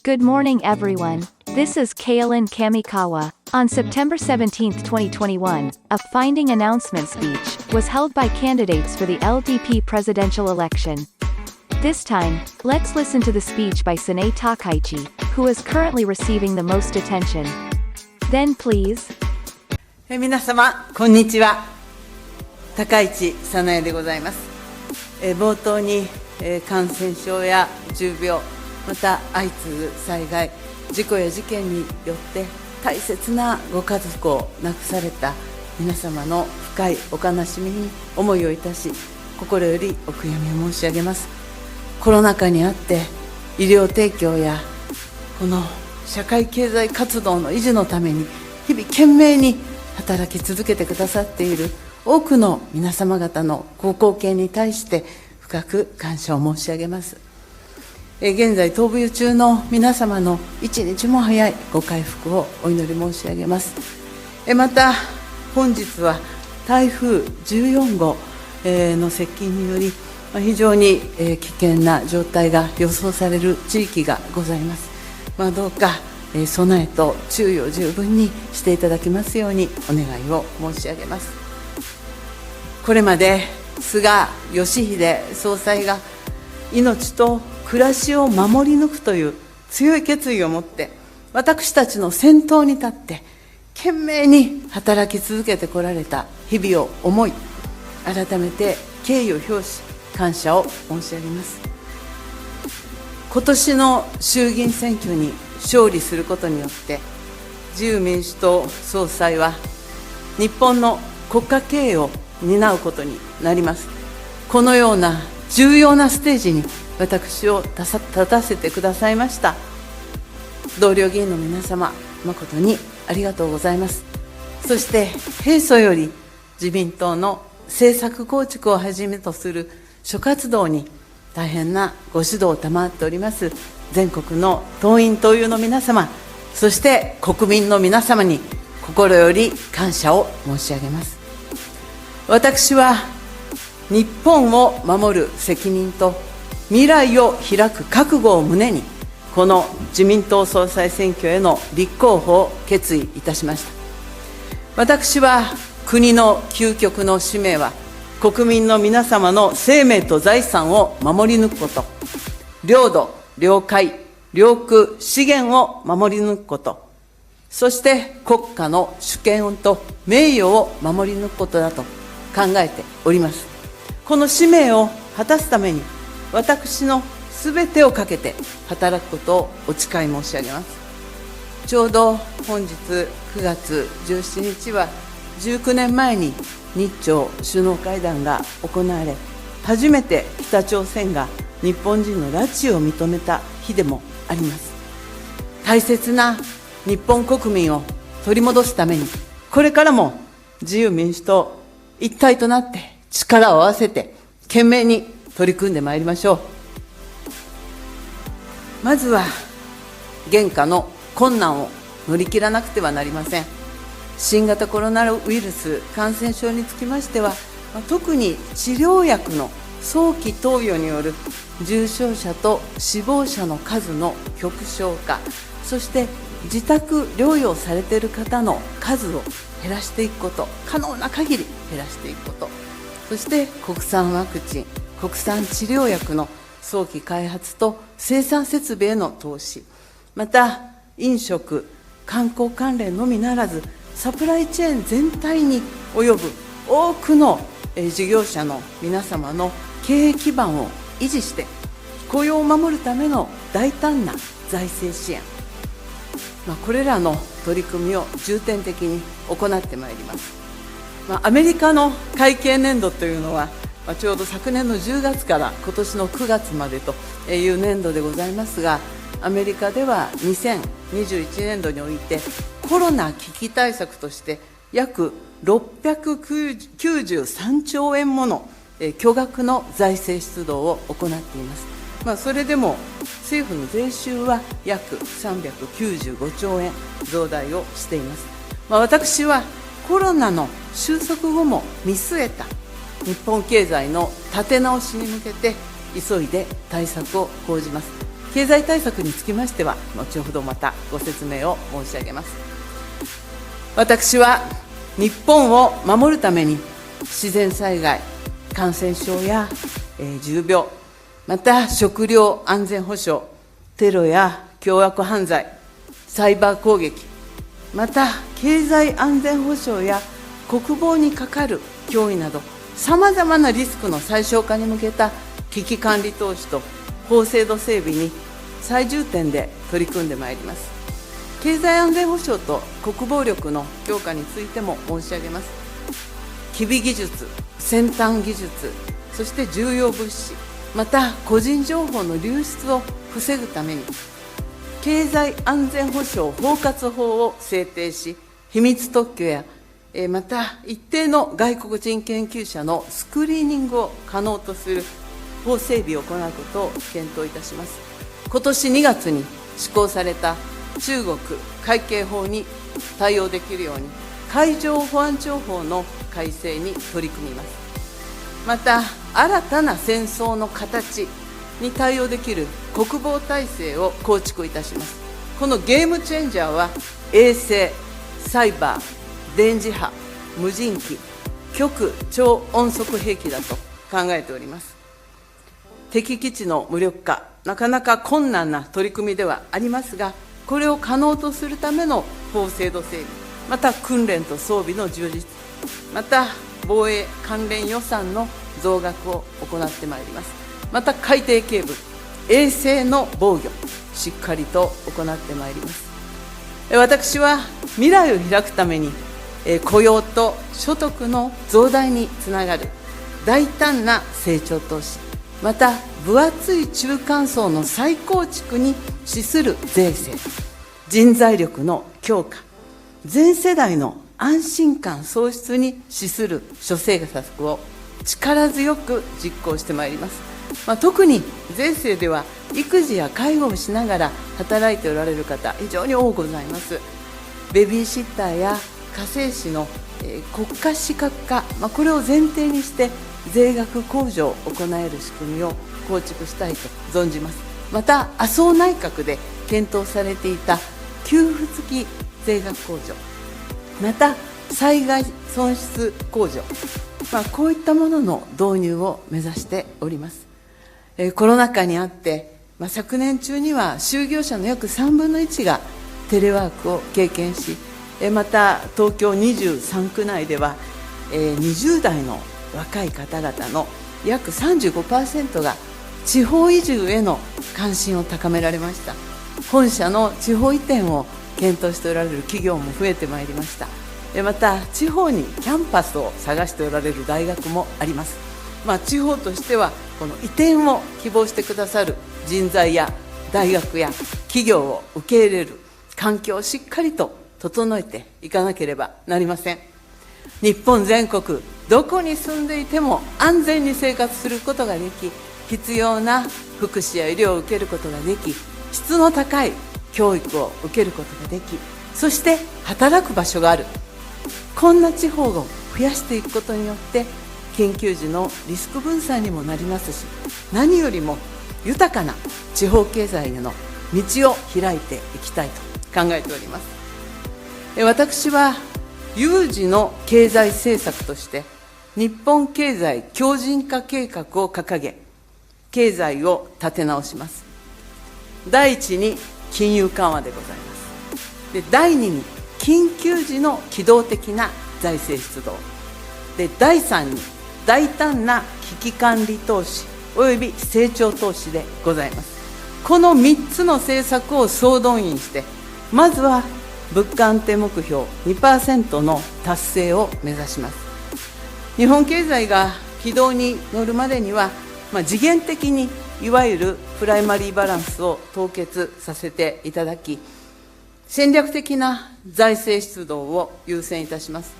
Good morning, everyone. This is Kaylin Kamikawa. On September 17, 2021, a finding announcement speech was held by candidates for the LDP presidential election. This time, let's listen to the speech by Sanae Takaichi, who is currently receiving the most attention. Then please. 皆様、こんにちは。高市早苗でございます。冒頭に、感染症や重病、また相次ぐ災害、事故や事件によって大切なご家族を亡くされた皆様の深いお悲しみに思いをいたし、心よりお悔やみを申し上げます。コロナ禍にあって医療提供やこの社会経済活動の維持のために日々懸命に働き続けてくださっている多くの皆様方のご貢献に対して深く感謝を申し上げます。現在闘病中の皆様の一日も早いご回復をお祈り申し上げます。また本日は台風14号の接近により非常に危険な状態が予想される地域がございます。どうか備えと注意を十分にしていただきますようにお願いを申し上げます。これまで菅義偉総裁が命と暮らしを守り抜くという強い決意を持って私たちの先頭に立って懸命に働き続けてこられた日々を思い、改めて敬意を表し感謝を申し上げます。今年の衆議院選挙に勝利することによって自由民主党総裁は日本の国家経営を担うことになります。このような重要なステージに私を立たせてくださいました同僚議員の皆様、誠にありがとうございます。そして平素より自民党の政策構築をはじめとする諸活動に大変なご指導を賜っております全国の党員党友の皆様、そして国民の皆様に心より感謝を申し上げます。私は日本を守る責任と未来を開く覚悟を胸にこの自民党総裁選挙への立候補を決意いたしました。私は国の究極の使命は国民の皆様の生命と財産を守り抜くこと、領土、領海、領空、資源を守り抜くこと、そして国家の主権と名誉を守り抜くことだと考えております。この使命を果たすために私のすべてをかけて働くことをお誓い申し上げます。ちょうど本日9月17日は19年前に日朝首脳会談が行われ、初めて北朝鮮が日本人の拉致を認めた日でもあります。大切な日本国民を取り戻すために、これからも自由民主党一体となって力を合わせて懸命に取り組んでまいりましょう。まずは現下の困難を乗り切らなくてはなりません。新型コロナウイルス感染症につきましては、特に治療薬の早期投与による重症者と死亡者の数の極小化、そして自宅療養されている方の数を減らしていくこと、可能な限り減らしていくこと、そして国産ワクチン、国産治療薬の早期開発と生産設備への投資、また飲食、観光関連のみならずサプライチェーン全体に及ぶ多くの事業者の皆様の経営基盤を維持して雇用を守るための大胆な財政支援、これらの取り組みを重点的に行ってまいります。アメリカの会計年度というのはちょうど昨年の10月から今年の9月までという年度でございますが、アメリカでは2021年度においてコロナ危機対策として約693兆円もの巨額の財政出動を行っています。それでも政府の税収は約395兆円増大をしています。私はコロナの収束後も見据えた日本経済の立て直しに向けて急いで対策を講じます。経済対策につきましては、後ほどまたご説明を申し上げます。私は日本を守るために、自然災害、感染症や重病、また食料安全保障、テロや凶悪犯罪、サイバー攻撃、また経済安全保障や国防にかかる脅威など、さまざまなリスクの最小化に向けた危機管理投資と法制度整備に最重点で取り組んでまいります。経済安全保障と国防力の強化についても申し上げます。機微技術、先端技術、そして重要物資、また個人情報の流出を防ぐために、経済安全保障包括法を制定し、秘密特許やまた一定の外国人研究者のスクリーニングを可能とする法整備を行うことを検討いたします。今年2月に施行された中国海警法に対応できるように、海上保安庁法の改正に取り組みます。また新たな戦争の形に対応できる国防体制を構築いたします。このゲームチェンジャーは、衛星、サイバー、電磁波、無人機、極超音速兵器だと考えております。敵基地の無力化、なかなか困難な取り組みではありますが、これを可能とするための法制度整備、また訓練と装備の充実、また防衛関連予算の増額を行ってまいります。また海底ケーブル、衛星の防御、しっかりと行ってまいります。私は未来を開くために、雇用と所得の増大につながる大胆な成長投資、また分厚い中間層の再構築に資する税制、人材力の強化、全世代の安心感創出に資する諸政策を力強く実行してまいります。特に税制では育児や介護をしながら働いておられる方、非常に多くございます。ベビーシッターや家政師の国家資格化、これを前提にして税額控除を行える仕組みを構築したいと存じます。また麻生内閣で検討されていた給付付き税額控除、また災害損失控除、こういったものの導入を目指しております。コロナ禍にあって、昨年中には就業者の約3分の1がテレワークを経験し、また東京23区内では20代の若い方々の約 35% が地方移住への関心を高められました。本社の地方移転を検討しておられる企業も増えてまいりました。また地方にキャンパスを探しておられる大学もあります。地方としてはこの移転を希望してくださる人材や大学や企業を受け入れる環境をしっかりと整えていかなければなりません。日本全国どこに住んでいても安全に生活することができ、必要な福祉や医療を受けることができ、質の高い教育を受けることができ、そして働く場所がある、こんな地方を増やしていくことによって緊急時のリスク分散にもなりますし、何よりも豊かな地方経済への道を開いていきたいと考えております。私は有事の経済政策として日本経済強靭化計画を掲げ、経済を立て直します。第一に金融緩和でございます。で、第二に緊急時の機動的な財政出動で、第三に大胆な危機管理投資および成長投資でございます。この3つの政策を総動員して、まずは物価安定目標 2% の達成を目指します。日本経済が軌道に乗るまでには、時限的にいわゆるプライマリーバランスを凍結させていただき、戦略的な財政出動を優先いたします。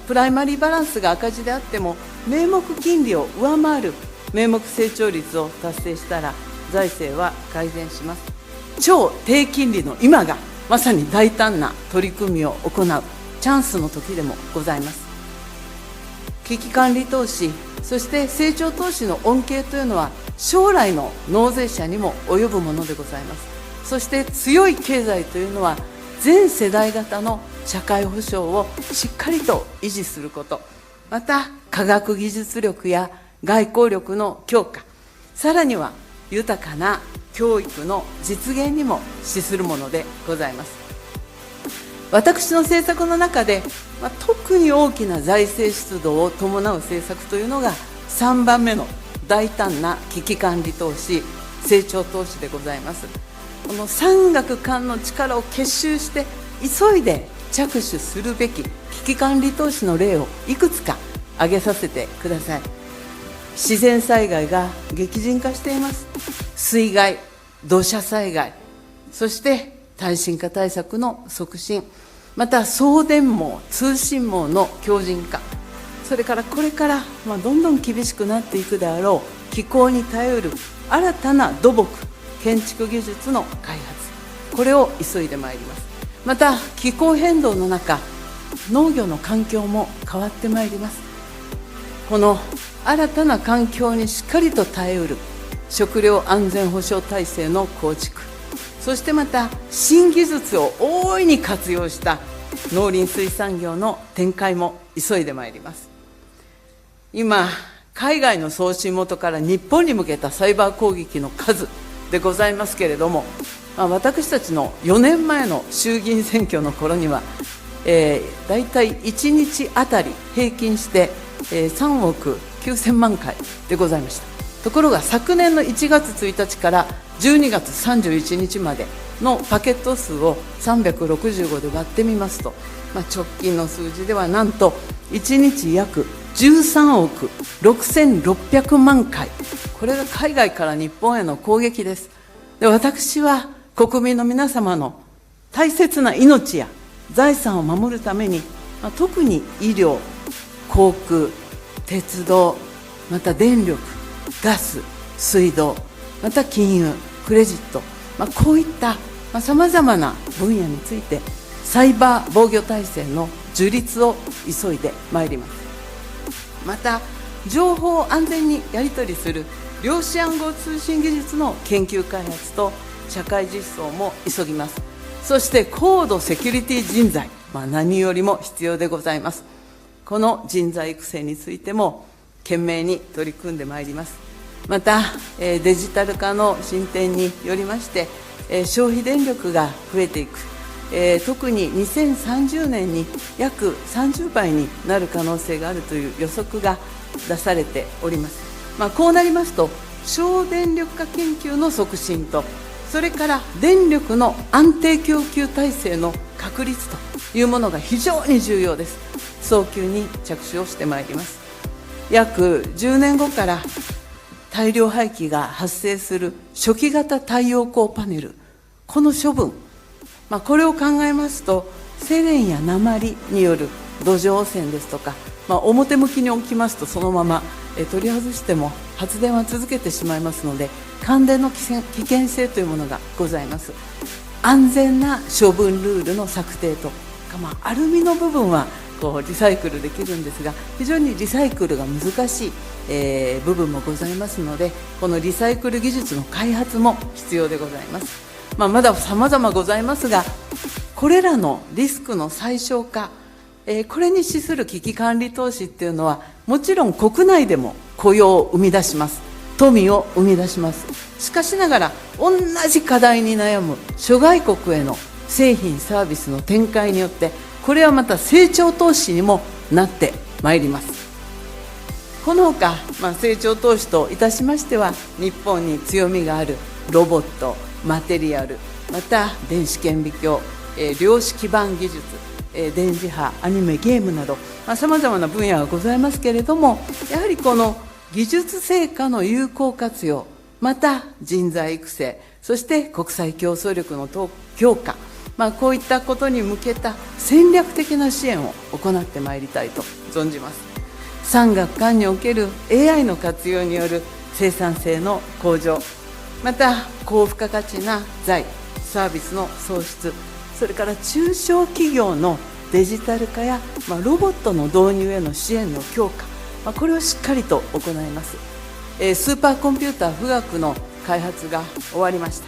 プライマリーバランスが赤字であっても、名目金利を上回る名目成長率を達成したら財政は改善します。超低金利の今がまさに大胆な取り組みを行うチャンスの時でもございます。危機管理投資、そして成長投資の恩恵というのは将来の納税者にも及ぶものでございます。そして強い経済というのは全世代型の社会保障をしっかりと維持すること、また科学技術力や外交力の強化、さらには豊かな教育の実現にも資するものでございます。私の政策の中で、特に大きな財政出動を伴う政策というのが3番目の大胆な危機管理投資、成長投資でございます。この産学官の力を結集して急いで着手するべき危機管理投資の例をいくつか挙げさせてください。自然災害が激甚化しています。水害、土砂災害、そして耐震化対策の促進、また送電網、通信網の強靭化、それからこれからどんどん厳しくなっていくであろう気候に耐えうる新たな土木、建築技術の開発、これを急いでまいります。また気候変動の中、農業の環境も変わってまいります。この新たな環境にしっかりと耐えうる食料安全保障体制の構築、そしてまた新技術を大いに活用した農林水産業の展開も急いでまいります。今、海外の送信元から日本に向けたサイバー攻撃の数でございますけれども、私たちの4年前の衆議院選挙の頃には、だいたい1日あたり平均して3億9000万回でございました。ところが昨年の1月1日から12月31日までのパケット数を365で割ってみますと、直近の数字ではなんと1日約13億6600万回、これが海外から日本への攻撃です。で、私は国民の皆様の大切な命や財産を守るために、特に医療、航空、鉄道、また電力、ガス、水道、また金融、クレジット、こういったさまざまな分野についてサイバー防御体制の樹立を急いでまいります。また情報を安全にやり取りする量子暗号通信技術の研究開発と社会実装も急ぎます。そして高度セキュリティ人材、何よりも必要でございます。この人材育成についても懸命に取り組んでまいります。またデジタル化の進展によりまして消費電力が増えていく、特に2030年に約30倍になる可能性があるという予測が出されております。こうなりますと省電力化研究の促進と、それから電力の安定供給体制の確立というものが非常に重要です。早急に着手をしてまいります。約10年後から大量廃棄が発生する初期型太陽光パネル、この処分、これを考えますとセレンや鉛による土壌汚染ですとか、表向きに置きますとそのまま取り外しても発電は続けてしまいますので、感電の危険性というものがございます。安全な処分ルールの策定とか、アルミの部分はリサイクルできるんですが、非常にリサイクルが難しい、部分もございますので、このリサイクル技術の開発も必要でございます。まだ様々ございますが、これらのリスクの最小化、これに資する危機管理投資っていうのは、もちろん国内でも雇用を生み出します。富を生み出します。しかしながら、同じ課題に悩む諸外国への製品サービスの展開によって、これはまた成長投資にもなってまいります。このほか、成長投資といたしましては、日本に強みがあるロボット、マテリアル、また電子顕微鏡、量子基盤技術、電磁波、アニメ、ゲームなどさまざまな分野がございますけれども、やはりこの技術成果の有効活用、また人材育成、そして国際競争力の強化、こういったことに向けた戦略的な支援を行ってまいりたいと存じます。産学官における AI の活用による生産性の向上、また高付加価値な財サービスの創出、それから中小企業のデジタル化や、ロボットの導入への支援の強化、これをしっかりと行います。スーパーコンピューター富岳の開発が終わりまし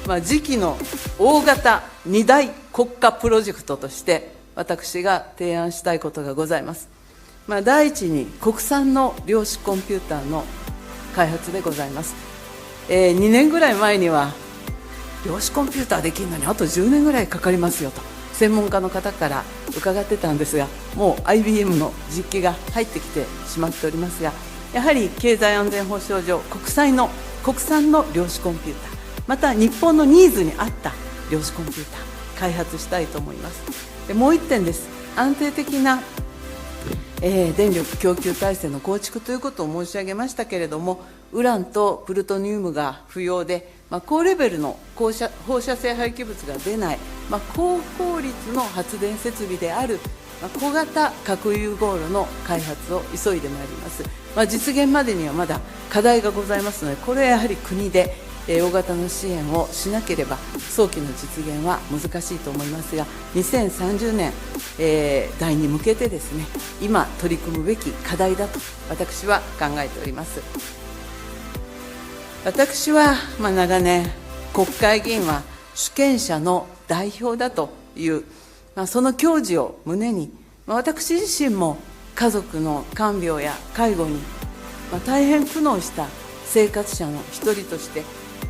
た。次期の大型2大国家プロジェクトとして私が提案したいことがございます。第一に国産の量子コンピューターの開発でございます。2年ぐらい前には量子コンピューターできるのにあと10年ぐらいかかりますよと専門家の方から伺ってたんですが、もう IBM の実機が入ってきてしまっておりますが、やはり経済安全保障上国産の量子コンピューター、また日本のニーズに合った量子コンピューター開発したいと思います。でもう1点です。安定的な電力供給体制の構築ということを申し上げましたけれども、ウランとプルトニウムが不要で、高レベルの放射性廃棄物が出ない、高効率の発電設備である小型核融合炉の開発を急いでまいります。実現までにはまだ課題がございますので、これはやはり国で大型の支援をしなければ早期の実現は難しいと思いますが、2030年代に向けてですね、今取り組むべき課題だと私は考えております。私は長年、国会議員は主権者の代表だという、その矜持を胸に、私自身も家族の看病や介護に、大変苦悩した生活者の一人として、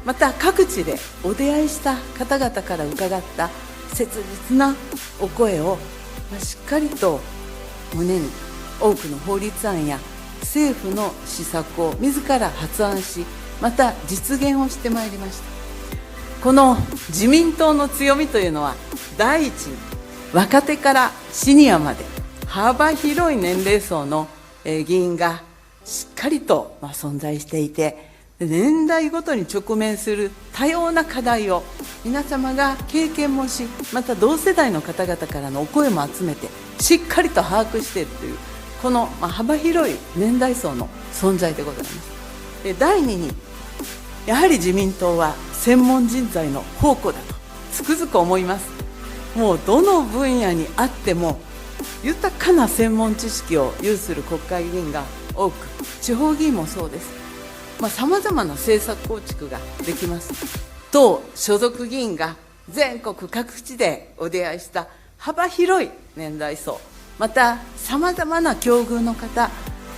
また各地でお出会いした方々から伺った切実なお声をしっかりと胸に、多くの法律案や政府の施策を自ら発案し、また実現をしてまいりました。この自民党の強みというのは、第一に若手からシニアまで幅広い年齢層の議員がしっかりと存在していて、年代ごとに直面する多様な課題を皆様が経験もし、また同世代の方々からのお声も集めてしっかりと把握しているという、この幅広い年代層の存在でございます。第二に、やはり自民党は専門人材の宝庫だとつくづく思います。もうどの分野にあっても豊かな専門知識を有する国会議員が多く、地方議員もそうです。さまざまな政策構築ができます。党所属議員が全国各地でお出会いした幅広い年代層、またさまざまな境遇の方、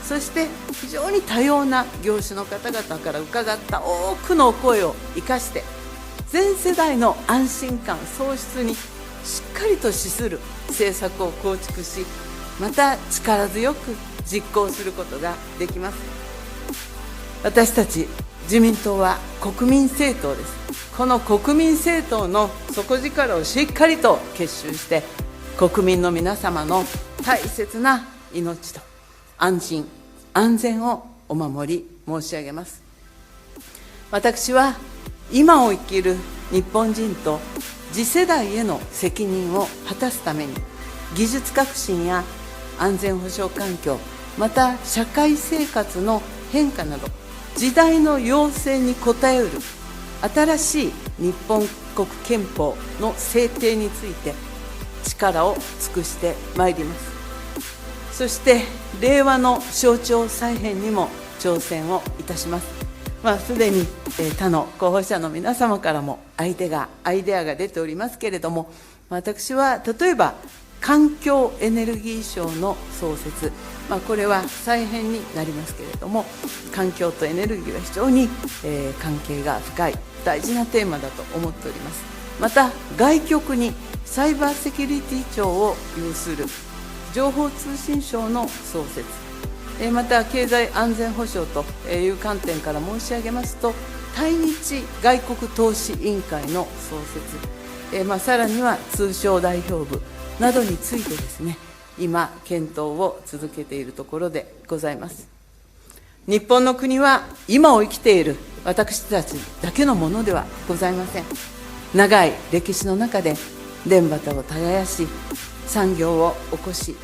そして非常に多様な業種の方々から伺った多くの声を生かして、全世代の安心感創出にしっかりと資する政策を構築し、また力強く実行することができます。私たち自民党は国民政党です。この国民政党の底力をしっかりと結集して、国民の皆様の大切な命と安心安全をお守り申し上げます。私は今を生きる日本人と次世代への責任を果たすために、技術革新や安全保障環境、また社会生活の変化など時代の要請に応えうる新しい日本国憲法の制定について力を尽くしてまいります。そして令和の省庁再編にも挑戦をいたします。すでに他の候補者の皆様からもアイデアが出ておりますけれども、私は例えば環境エネルギー省の創設、これは再編になりますけれども、環境とエネルギーは非常に関係が深い大事なテーマだと思っております。また外局にサイバーセキュリティ庁を有する情報通信省の創設、また経済安全保障という観点から申し上げますと、対日外国投資委員会の創設、さらには通商代表部などについてですね、今検討を続けているところでございます。日本の国は今を生きている私たちだけのものではございません。長い歴史の中で田畑を耕し、産業を起こし、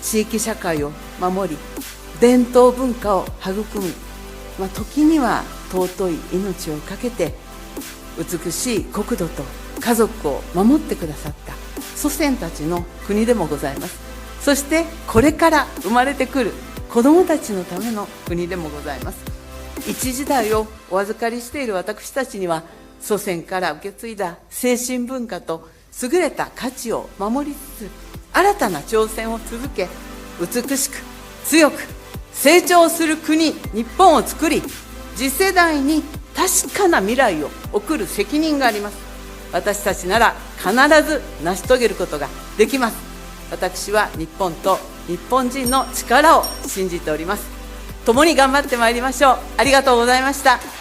地域社会を守り、伝統文化を育み、時には尊い命を懸けて美しい国土と家族を守ってくださった祖先たちの国でもございます。そしてこれから生まれてくる子どもたちのための国でもございます。一時代をお預かりしている私たちには、祖先から受け継いだ精神文化と優れた価値を守りつつ、新たな挑戦を続け、美しく強く成長する国、日本を作り、次世代に確かな未来を送る責任があります。私たちなら必ず成し遂げることができます。私は日本と日本人の力を信じております。共に頑張ってまいりましょう。ありがとうございました。